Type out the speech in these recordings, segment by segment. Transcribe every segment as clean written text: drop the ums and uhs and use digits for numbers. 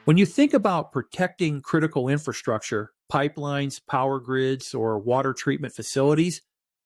When you think about protecting critical infrastructure, pipelines, power grids, or water treatment facilities,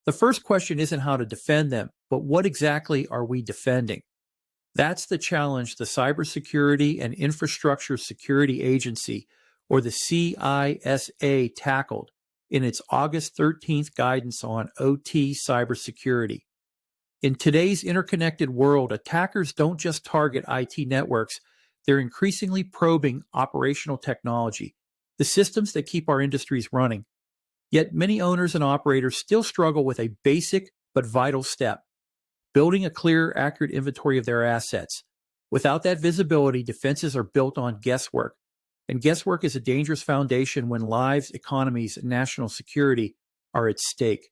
the first question isn't how to defend them, but what exactly are we defending? That's the challenge the Cybersecurity and Infrastructure Security Agency, or the CISA, tackled in its August 13th guidance on OT cybersecurity. In today's interconnected world, attackers don't just target IT networks, they're increasingly probing operational technology, the systems that keep our industries running. Yet many owners and operators still struggle with a basic but vital step: building a clear, accurate inventory of their assets. Without that visibility, defenses are built on guesswork. And guesswork is a dangerous foundation when lives, economies, and national security are at stake.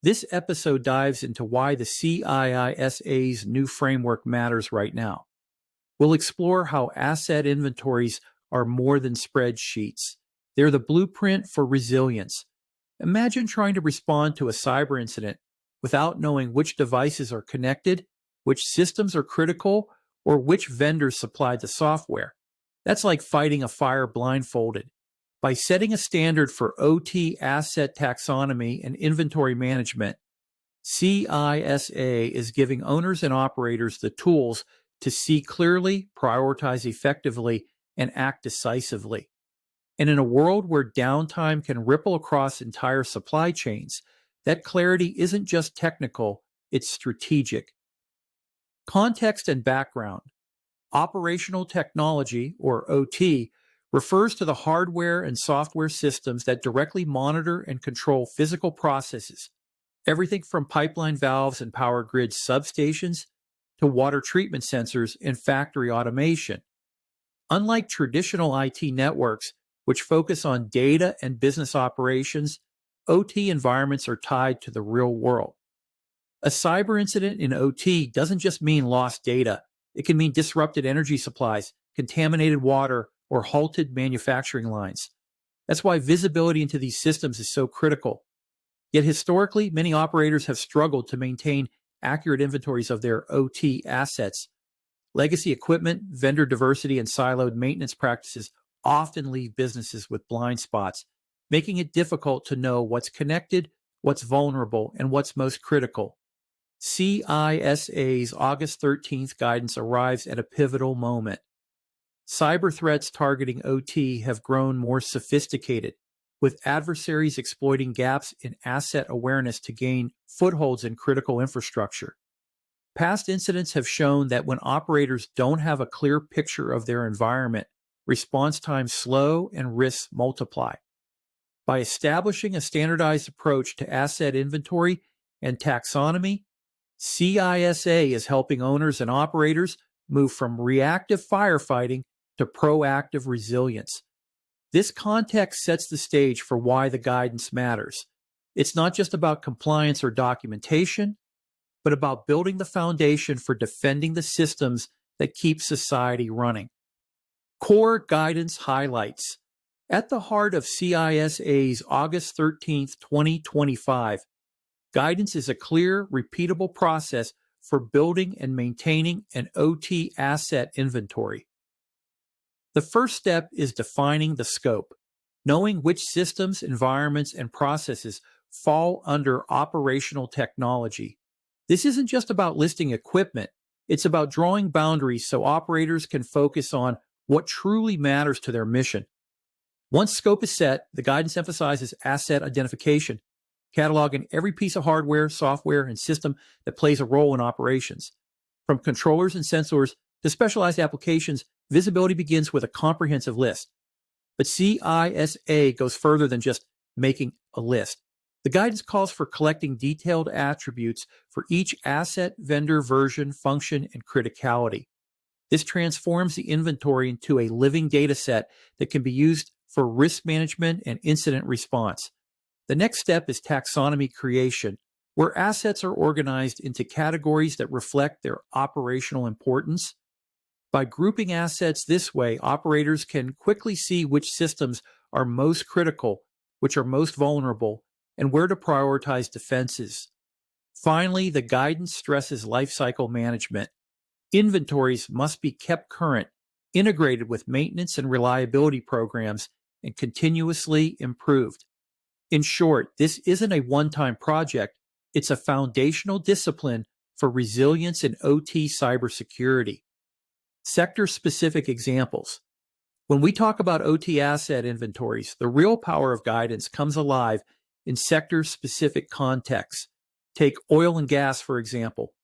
This episode dives into why the CISA's new framework matters right now. We'll explore how asset inventories are more than spreadsheets. They're the blueprint for resilience. Imagine trying to respond to a cyber incident without knowing which devices are connected, which systems are critical, or which vendors supplied the software. That's like fighting a fire blindfolded. By setting a standard for OT asset taxonomy and inventory management, CISA is giving owners and operators the tools to see clearly, prioritize effectively, and act decisively. And in a world where downtime can ripple across entire supply chains, that clarity isn't just technical, it's strategic. Context and background. Operational technology, or OT, refers to the hardware and software systems that directly monitor and control physical processes, everything from pipeline valves and power grid substations to water treatment sensors and factory automation. Unlike traditional IT networks, which focus on data and business operations, OT environments are tied to the real world. A cyber incident in OT doesn't just mean lost data. It can mean disrupted energy supplies, contaminated water, or halted manufacturing lines. That's why visibility into these systems is so critical. Yet historically, many operators have struggled to maintain accurate inventories of their OT assets. Legacy equipment, vendor diversity, and siloed maintenance practices often leave businesses with blind spots, making it difficult to know what's connected, what's vulnerable, and what's most critical. CISA's August 13th guidance arrives at a pivotal moment. Cyber threats targeting OT have grown more sophisticated, with adversaries exploiting gaps in asset awareness to gain footholds in critical infrastructure. Past incidents have shown that when operators don't have a clear picture of their environment, response times slow and risks multiply. By establishing a standardized approach to asset inventory and taxonomy, CISA is helping owners and operators move from reactive firefighting to proactive resilience. This context sets the stage for why the guidance matters. It's not just about compliance or documentation, but about building the foundation for defending the systems that keep society running. Core guidance highlights. At the heart of CISA's August 13th, 2025, guidance is a clear, repeatable process for building and maintaining an OT asset inventory. The first step is defining the scope, knowing which systems, environments, and processes fall under operational technology. This isn't just about listing equipment, it's about drawing boundaries so operators can focus on what truly matters to their mission. Once scope is set, the guidance emphasizes asset identification, cataloging every piece of hardware, software, and system that plays a role in operations. From controllers and sensors to specialized applications, visibility begins with a comprehensive list. But CISA goes further than just making a list. The guidance calls for collecting detailed attributes for each asset, vendor, version, function, and criticality. This transforms the inventory into a living data set that can be used for risk management and incident response. The next step is taxonomy creation, where assets are organized into categories that reflect their operational importance. By grouping assets this way, operators can quickly see which systems are most critical, which are most vulnerable, and where to prioritize defenses. Finally, the guidance stresses lifecycle management. Inventories must be kept current, integrated with maintenance and reliability programs, and continuously improved. In short, this isn't a one-time project, it's a foundational discipline for resilience in OT cybersecurity. Sector-specific examples. When we talk about OT asset inventories, the real power of guidance comes alive in sector-specific contexts. Take oil and gas, for example.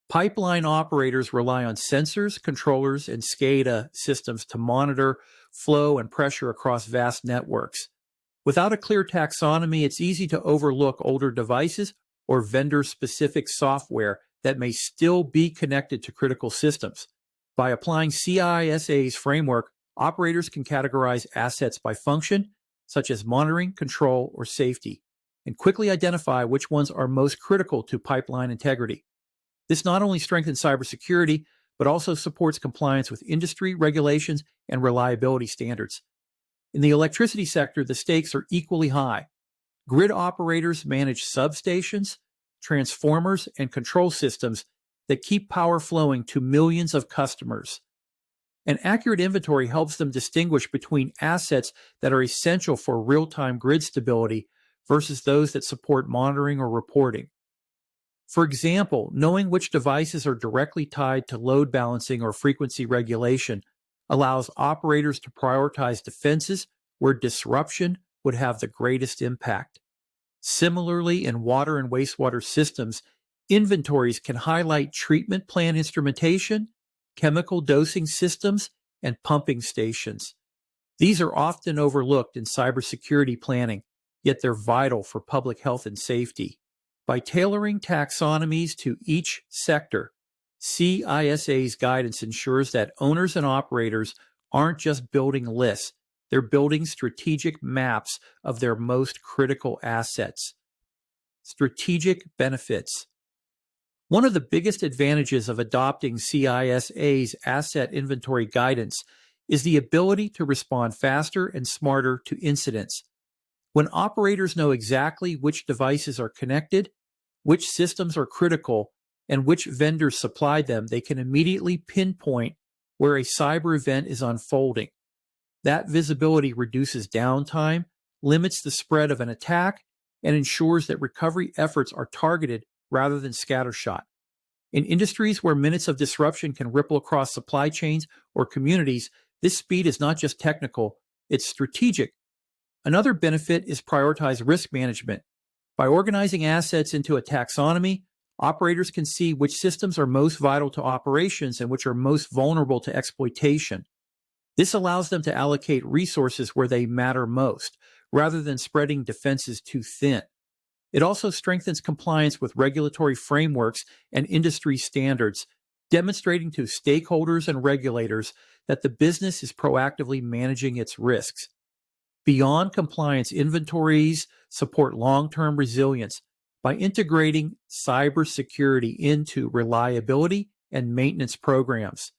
Pipeline operators rely on sensors, controllers, and SCADA systems to monitor flow and pressure across vast networks. Without a clear taxonomy, it's easy to overlook older devices or vendor-specific software that may still be connected to critical systems. By applying CISA's framework, operators can categorize assets by function, such as monitoring, control, or safety, and quickly identify which ones are most critical to pipeline integrity. This not only strengthens cybersecurity, but also supports compliance with industry regulations and reliability standards. In the electricity sector, the stakes are equally high. Grid operators manage substations, transformers, and control systems that keep power flowing to millions of customers. An accurate inventory helps them distinguish between assets that are essential for real-time grid stability versus those that support monitoring or reporting. For example, knowing which devices are directly tied to load balancing or frequency regulation allows operators to prioritize defenses where disruption would have the greatest impact. Similarly, in water and wastewater systems, inventories can highlight treatment plant instrumentation, chemical dosing systems, and pumping stations. These are often overlooked in cybersecurity planning, yet they're vital for public health and safety. By tailoring taxonomies to each sector, CISA's guidance ensures that owners and operators aren't just building lists, they're building strategic maps of their most critical assets. Strategic benefits. One of the biggest advantages of adopting CISA's asset inventory guidance is the ability to respond faster and smarter to incidents. When operators know exactly which devices are connected, which systems are critical, and which vendors supply them, they can immediately pinpoint where a cyber event is unfolding. That visibility reduces downtime, limits the spread of an attack, and ensures that recovery efforts are targeted rather than scattershot. In industries where minutes of disruption can ripple across supply chains or communities, this speed is not just technical, it's strategic. Another benefit is prioritized risk management. By organizing assets into a taxonomy, operators can see which systems are most vital to operations and which are most vulnerable to exploitation. This allows them to allocate resources where they matter most, rather than spreading defenses too thin. It also strengthens compliance with regulatory frameworks and industry standards, demonstrating to stakeholders and regulators that the business is proactively managing its risks. Beyond compliance, inventories support long-term resilience by integrating cybersecurity into reliability and maintenance programs.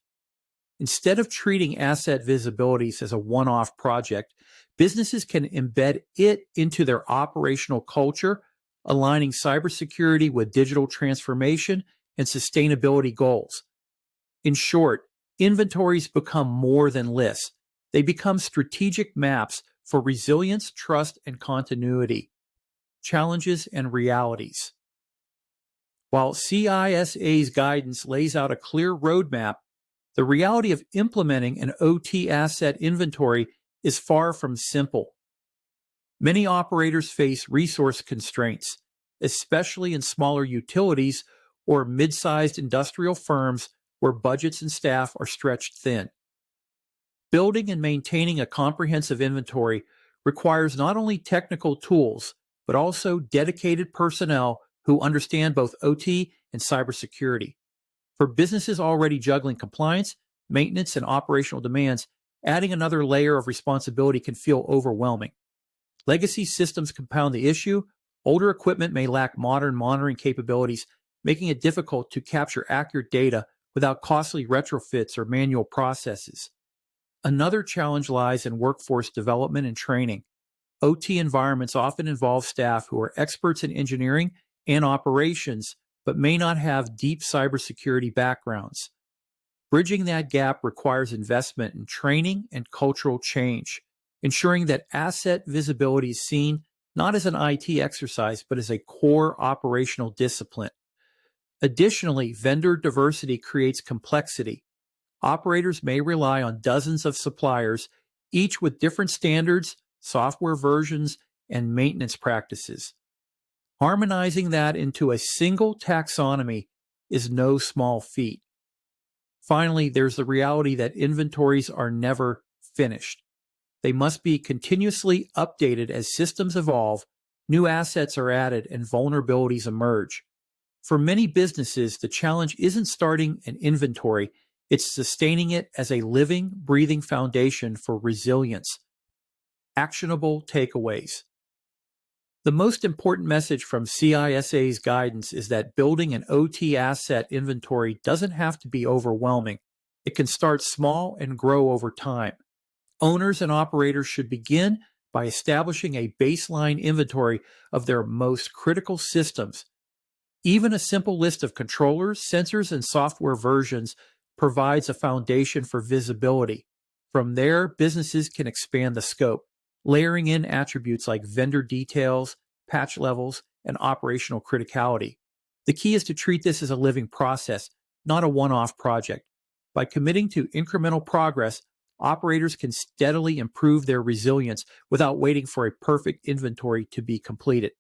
Instead of treating asset visibilities as a one-off project, businesses can embed it into their operational culture, aligning cybersecurity with digital transformation and sustainability goals. In short, inventories become more than lists. They become strategic maps for resilience, trust, and continuity. Challenges and realities. While CISA's guidance lays out a clear roadmap, the reality of implementing an OT asset inventory is far from simple. Many operators face resource constraints, especially in smaller utilities or mid-sized industrial firms where budgets and staff are stretched thin. Building and maintaining a comprehensive inventory requires not only technical tools, but also dedicated personnel who understand both OT and cybersecurity. For businesses already juggling compliance, maintenance, and operational demands, adding another layer of responsibility can feel overwhelming. Legacy systems compound the issue. Older equipment may lack modern monitoring capabilities, making it difficult to capture accurate data without costly retrofits or manual processes. Another challenge lies in workforce development and training. OT environments often involve staff who are experts in engineering and operations, but may not have deep cybersecurity backgrounds. Bridging that gap requires investment in training and cultural change, ensuring that asset visibility is seen not as an IT exercise, but as a core operational discipline. Additionally, vendor diversity creates complexity. Operators may rely on dozens of suppliers, each with different standards, software versions, and maintenance practices. Harmonizing that into a single taxonomy is no small feat. Finally, there's the reality that inventories are never finished. They must be continuously updated as systems evolve, new assets are added, and vulnerabilities emerge. For many businesses, the challenge isn't starting an inventory, it's sustaining it as a living, breathing foundation for resilience. Actionable takeaways. The most important message from CISA's guidance is that building an OT asset inventory doesn't have to be overwhelming. It can start small and grow over time. Owners and operators should begin by establishing a baseline inventory of their most critical systems. Even a simple list of controllers, sensors, and software versions provides a foundation for visibility. From there, businesses can expand the scope, layering in attributes like vendor details, patch levels, and operational criticality. The key is to treat this as a living process, not a one-off project. By committing to incremental progress, operators can steadily improve their resilience without waiting for a perfect inventory to be completed.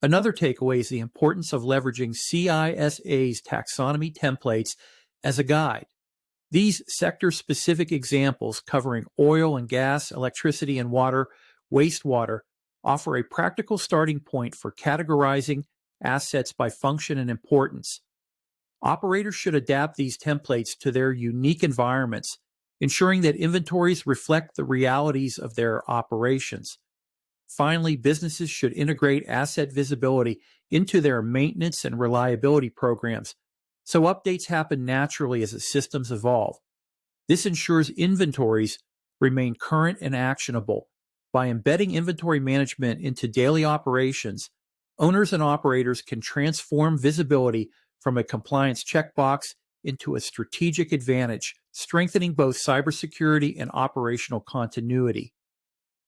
Another takeaway is the importance of leveraging CISA's taxonomy templates as a guide. These sector-specific examples covering oil and gas, electricity and water, wastewater, offer a practical starting point for categorizing assets by function and importance. Operators should adapt these templates to their unique environments, ensuring that inventories reflect the realities of their operations. Finally, businesses should integrate asset visibility into their maintenance and reliability programs, so updates happen naturally as the systems evolve. This ensures inventories remain current and actionable. By embedding inventory management into daily operations, owners and operators can transform visibility from a compliance checkbox into a strategic advantage, strengthening both cybersecurity and operational continuity.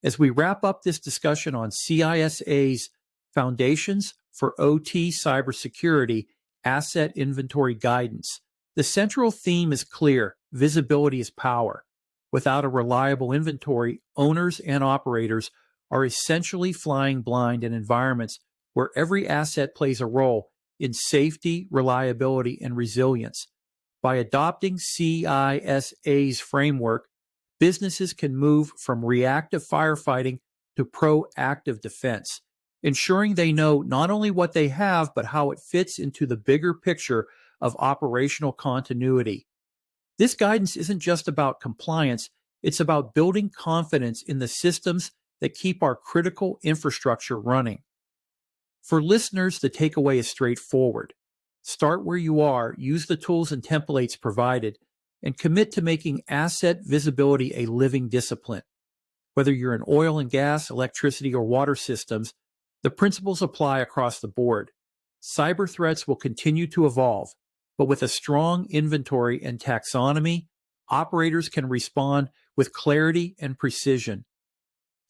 As we wrap up this discussion on CISA's Foundations for OT Cybersecurity Asset Inventory Guidance, the central theme is clear: visibility is power. Without a reliable inventory, owners and operators are essentially flying blind in environments where every asset plays a role in safety, reliability, and resilience. By adopting CISA's framework, businesses can move from reactive firefighting to proactive defense, ensuring they know not only what they have, but how it fits into the bigger picture of operational continuity. This guidance isn't just about compliance, it's about building confidence in the systems that keep our critical infrastructure running. For listeners, the takeaway is straightforward. Start where you are, use the tools and templates provided, and commit to making asset visibility a living discipline. Whether you're in oil and gas, electricity, or water systems, the principles apply across the board. Cyber threats will continue to evolve, but with a strong inventory and taxonomy, operators can respond with clarity and precision.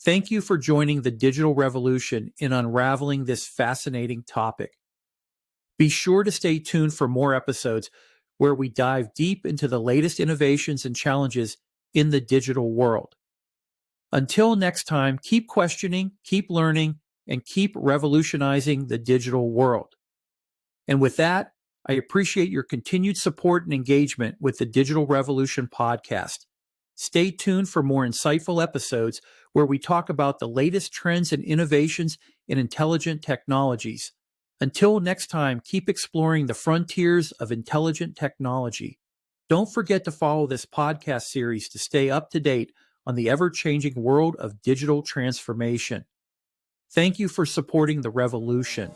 Thank you for joining the digital revolution in unraveling this fascinating topic. Be sure to stay tuned for more episodes where we dive deep into the latest innovations and challenges in the digital world. Until next time, keep questioning, keep learning, and keep revolutionizing the digital world. And with that, I appreciate your continued support and engagement with the Digital Revolution podcast. Stay tuned for more insightful episodes where we talk about the latest trends and innovations in intelligent technologies. Until next time, keep exploring the frontiers of intelligent technology. Don't forget to follow this podcast series to stay up to date on the ever-changing world of digital transformation. Thank you for supporting the revolution.